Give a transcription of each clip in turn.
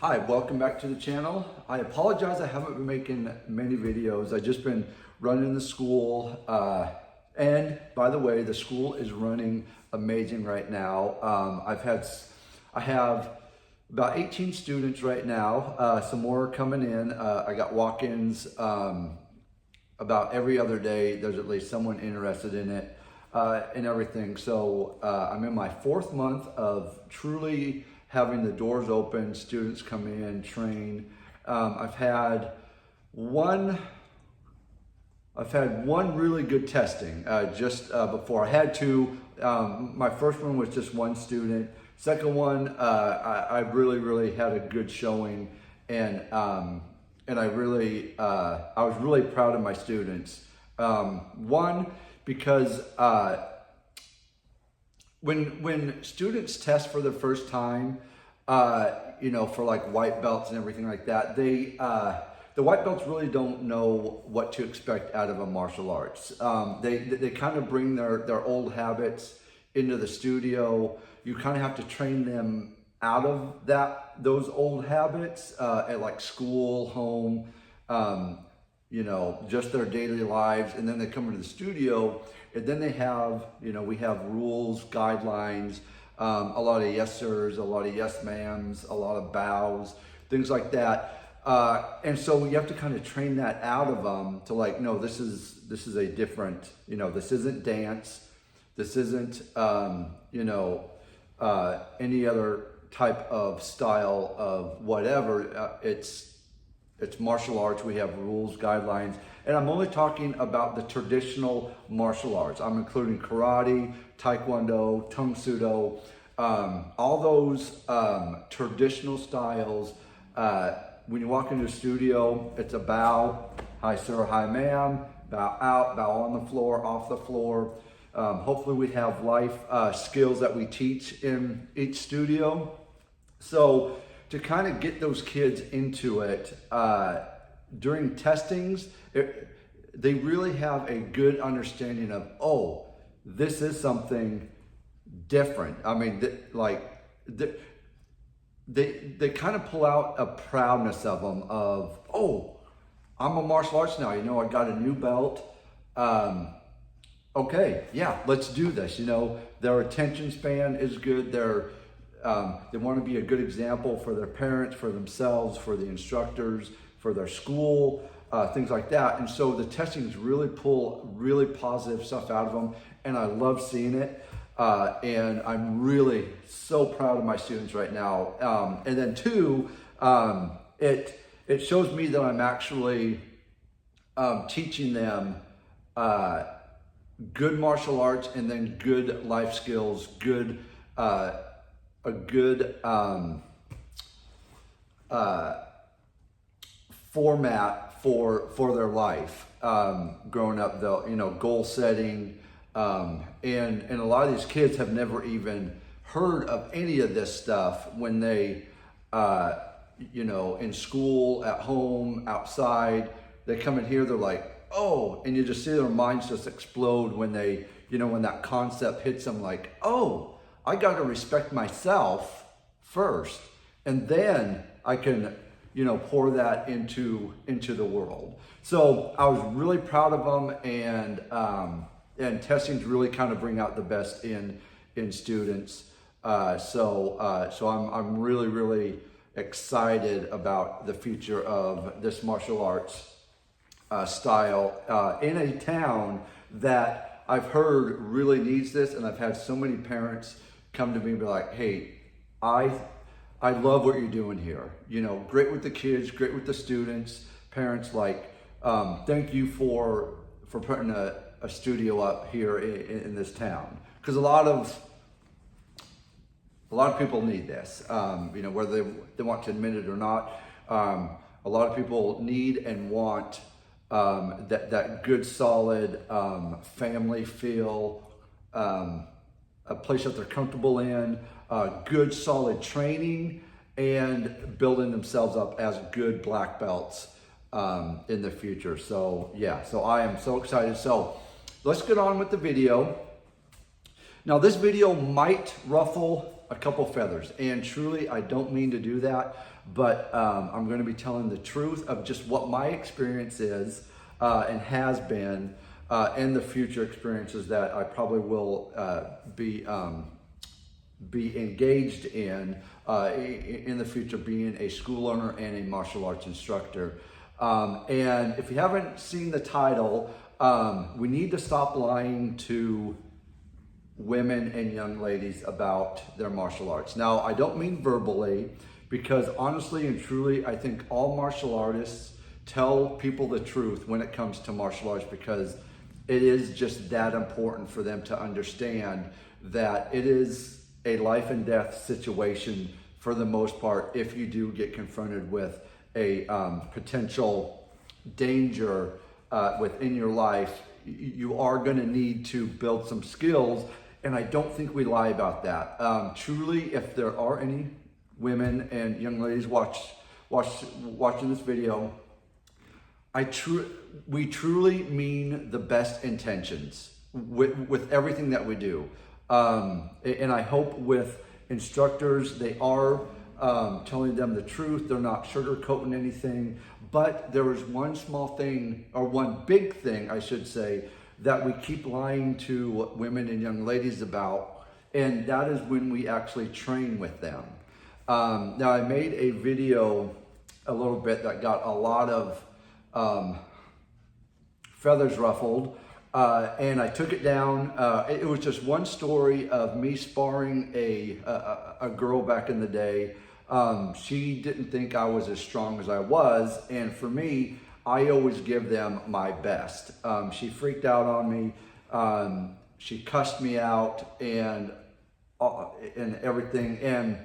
Hi, welcome back to the channel. I apologize I haven't been making many videos. I've just been running the school. And by the way, the school is running amazing right now. I have about 18 students right now. Some more are coming in. I got walk-ins about every other day. There's at least someone interested in it and everything. So I'm in my 4th month of truly having the doors open, students come in, train. I've had one really good testing just before. I had two. My first one was just one student. Second one, I really had a good showing, and I was really proud of my students. One, because when students test for the first time, for like white belts and everything like that, the white belts really don't know what to expect out of a martial arts. They kind of bring their old habits into the studio. You kind of have to train them out of those old habits at like school, home, just their daily lives, and then they come into the studio, and then they have, we have rules, guidelines, a lot of yes sirs, a lot of yes ma'ams, a lot of bows, things like that. And so you have to kind of train that out of them to like, no, this is a different, this isn't dance, this isn't, any other type of style of whatever. It's martial arts. We have rules, guidelines, and I'm only talking about the traditional martial arts. I'm including karate, taekwondo, tung sudo, all those traditional styles. When you walk into a studio, it's a bow, hi sir, hi ma'am, bow out, bow on the floor, off the floor. Hopefully we have life skills that we teach in each studio. So to kind of get those kids into it, during testings, they really have a good understanding of, oh, this is something different. I mean, they kind of pull out a proudness of them of, oh, I'm a martial arts now, I got a new belt. Okay, yeah, let's do this. Their attention span is good. They want to be a good example for their parents, for themselves, for the instructors, for their school, things like that. And so the testings really pull really positive stuff out of them, and I love seeing it. And I'm really so proud of my students right now. And then two, it shows me that I'm actually teaching them good martial arts, and then good life skills, a good format for their life. Growing up, though, goal setting, and a lot of these kids have never even heard of any of this stuff when they, in school, at home, outside. They come in here, they're like, oh, and you just see their minds just explode when they, when that concept hits them, like, oh, I got to respect myself first, and then I can, pour that into the world. So I was really proud of them, and testings really kind of bring out the best in students. So I'm really excited about the future of this martial arts style in a town that I've heard really needs this, and I've had so many parents come to me and be like, hey, I love what you're doing here. Great with the kids, great with the students. Parents like, thank you for putting a studio up here in this town, because a lot of people need this. Whether they want to admit it or not, a lot of people need and want that good, solid family feel, a place that they're comfortable in, good, solid training, and building themselves up as good black belts in the future. So yeah, so I am so excited. So let's get on with the video. Now this video might ruffle a couple feathers, and truly I don't mean to do that. but I'm going to be telling the truth of just what my experience is and has been, and the future experiences that I probably will be engaged in the future, being a school owner and a martial arts instructor. And if you haven't seen the title, we need to stop lying to women and young ladies about their martial arts. Now, I don't mean verbally, because honestly and truly, I think all martial artists tell people the truth when it comes to martial arts, because it is just that important for them to understand that it is a life and death situation for the most part. If you do get confronted with a potential danger within your life, you are going to need to build some skills, and I don't think we lie about that. Truly, if there are any women and young ladies watching this video, we truly mean the best intentions with everything that we do. And I hope with instructors, they are telling them the truth. They're not sugarcoating anything. But there is one small thing, or one big thing, I should say, that we keep lying to women and young ladies about, and that is when we actually train with them. Now, I made a video a little bit that got a lot of feathers ruffled, and I took it down. It was just one story of me sparring a girl back in the day. She didn't think I was as strong as I was, and for me, I always give them my best. She freaked out on me. She cussed me out and everything, and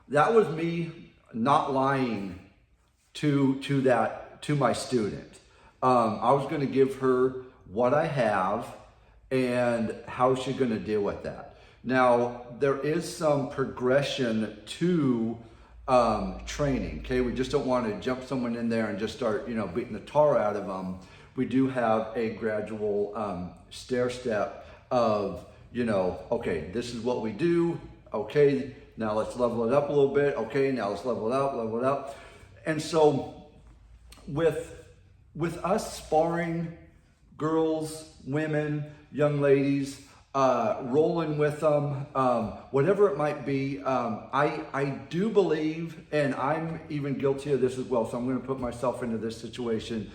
that was me not lying to my student. I was going to give her what I have and how she's going to deal with that. Now, there is some progression to training. Okay, we just don't want to jump someone in there and just start, beating the tar out of them. We do have a gradual stair step of, okay, this is what we do. Okay, now let's level it up a little bit. Okay, now let's level it up. And so with us sparring girls, women, young ladies, rolling with them, whatever it might be, I do believe, and I'm even guilty of this as well, so I'm going to put myself into this situation.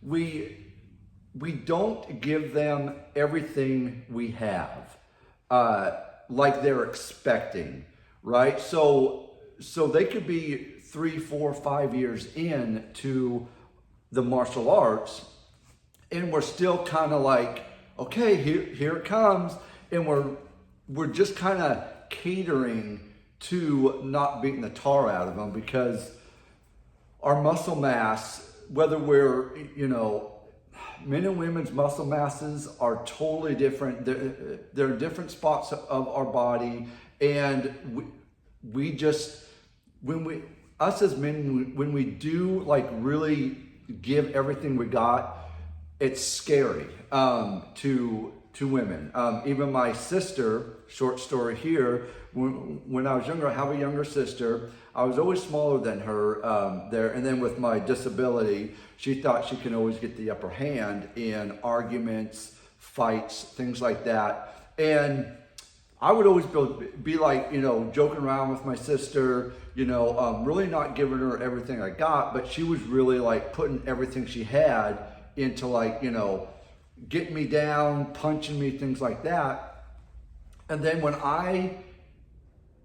We don't give them everything we have, like they're expecting, right? So they could be 3, 4, 5 years in to the martial arts, and we're still kind of like, okay, here it comes, and we're just kind of catering to not beating the tar out of them, because our muscle mass, whether we're, men and women's muscle masses are totally different. They're different spots of our body, and we just, us as men, when we do like really give everything we got, it's scary to women. Even my sister, short story here, when I was younger, I have a younger sister. I was always smaller than her there. And then with my disability, she thought she can always get the upper hand in arguments, fights, things like that. And I would always be like, joking around with my sister, really not giving her everything I got, but she was really like putting everything she had into like, getting me down, punching me, things like that. And then when I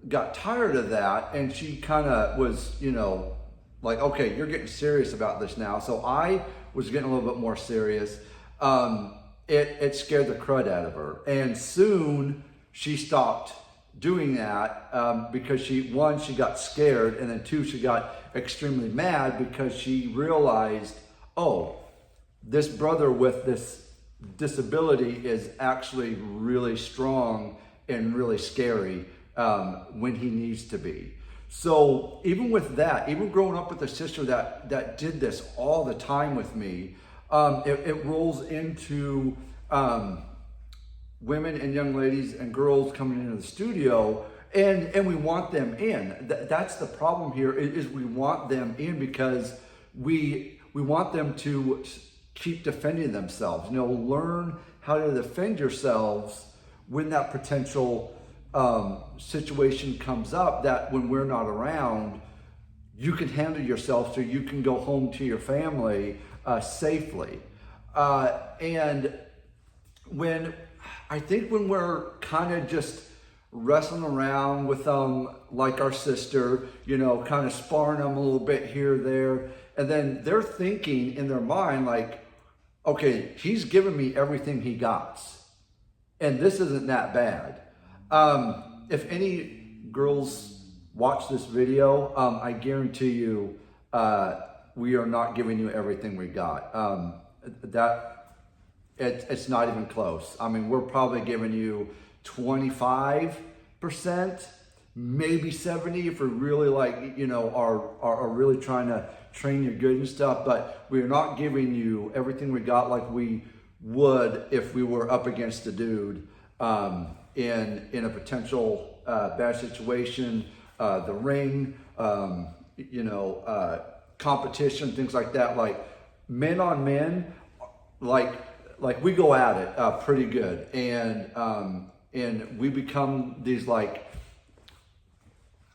got tired of that, and she kind of was, like, okay, you're getting serious about this now. So I was getting a little bit more serious. It scared the crud out of her. And soon she stopped doing that because she got scared, and then 2, she got extremely mad because she realized, oh, this brother with this disability is actually really strong and really scary when he needs to be. So even with that, even growing up with a sister that did this all the time with me, it rolls into women and young ladies and girls coming into the studio, And we want them in. That's the problem here, is we want them in because we want them to keep defending themselves. Learn how to defend yourselves when that potential situation comes up, that when we're not around, you can handle yourself so you can go home to your family safely. And when we're kind of just wrestling around with them like our sister, kind of sparring them a little bit here, there, and then they're thinking in their mind like, okay, he's giving me everything he got, and this isn't that bad. If any girls watch this video, I guarantee you, we are not giving you everything we got. It's not even close. I mean, we're probably giving you 25%, maybe 70% if we're really are really trying to train you good and stuff. But we're not giving you everything we got like we would if we were up against a dude in a potential bad situation, the ring, competition, things like that. Like men on men, like we go at it pretty good, and we become these, like,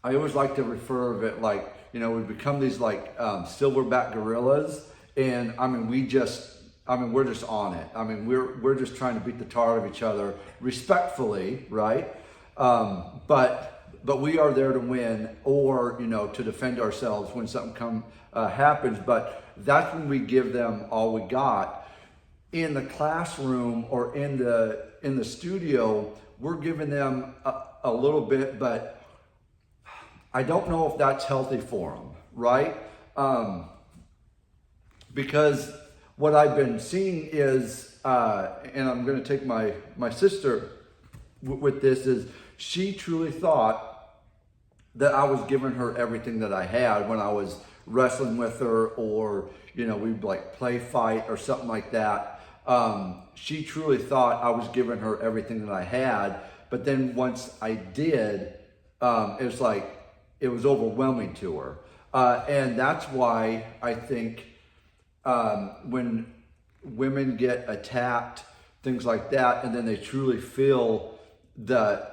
I always like to refer of it like, we become these like silverback gorillas, and I mean we're just on it. I mean we're just trying to beat the tar out of each other respectfully, right? But we are there to win, or to defend ourselves when something happens. But that's when we give them all we got. In the classroom or in the studio, we're giving them a little bit, but I don't know if that's healthy for them, right? Because what I've been seeing is, and I'm going to take my sister with this, is she truly thought that I was giving her everything that I had when I was wrestling with her, or we'd like play fight or something like that. She truly thought I was giving her everything that I had, but then once I did, it was overwhelming to her. And that's why I think when women get attacked, things like that, and then they truly feel the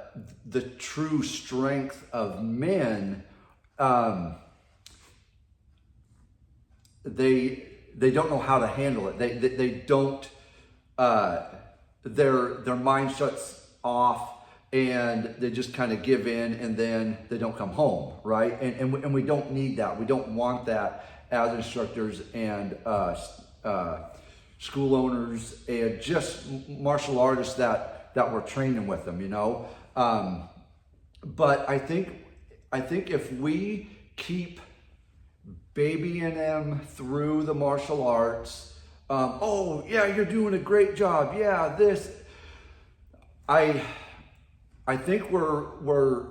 true strength of men, they don't know how to handle it. They don't. Their mind shuts off, and they just kind of give in, and then they don't come home, right? And we don't need that. We don't want that as instructors and school owners and just martial artists that we're training with them, But I think if we keep babying them through the martial arts, oh yeah, you're doing a great job. Yeah, this. I think we're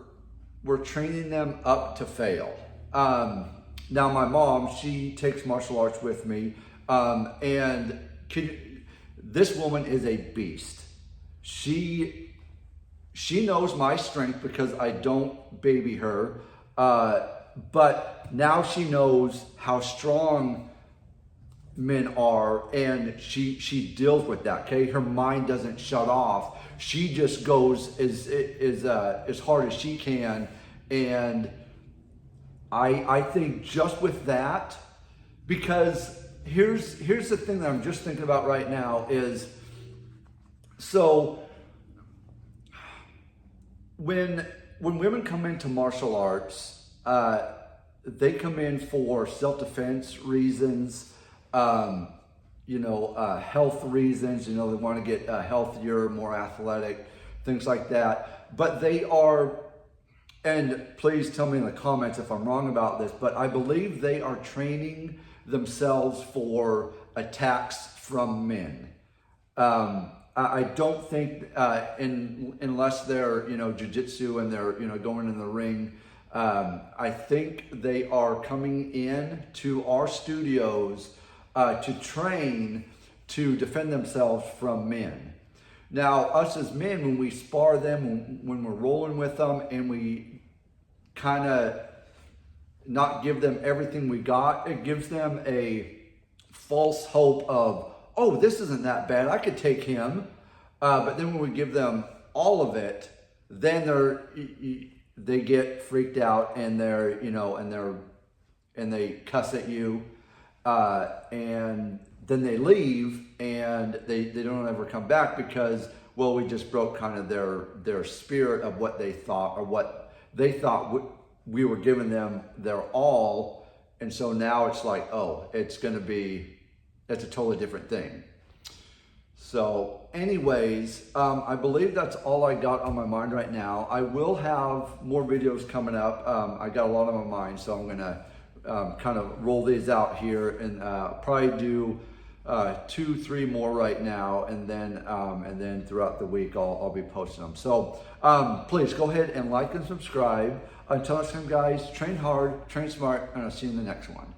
training them up to fail. Now my mom, she takes martial arts with me, and this woman is a beast. She knows my strength because I don't baby her, but now she knows how strong men are, and she deals with that. Okay, her mind doesn't shut off. She just goes as hard as she can, and I think just with that, because here's the thing that I'm just thinking about right now is, so when women come into martial arts, they come in for self-defense reasons, health reasons. They want to get healthier, more athletic, things like that. But they are, and please tell me in the comments if I'm wrong about this, but I believe they are training themselves for attacks from men. I don't think, unless they're, jiu-jitsu and they're, going in the ring, I think they are coming in to our studios to train to defend themselves from men. Now, us as men, when we spar them, when we're rolling with them, and we kind of not give them everything we got, it gives them a false hope of, oh, this isn't that bad, I could take him. But then when we give them all of it, then they get freaked out, and and they cuss at you, and then they leave, and they don't ever come back because, well, we just broke kind of their spirit of what they thought, or what they thought we were giving them their all. And so now it's like, oh, it's a totally different thing. So anyways, I believe that's all I got on my mind right now. I will have more videos coming up. I got a lot on my mind, so I'm gonna kind of roll these out here, and probably do 2-3 more right now, and then throughout the week I'll be posting them. So please go ahead and like and subscribe. Until next time, guys, train hard, train smart, and I'll see you in the next one.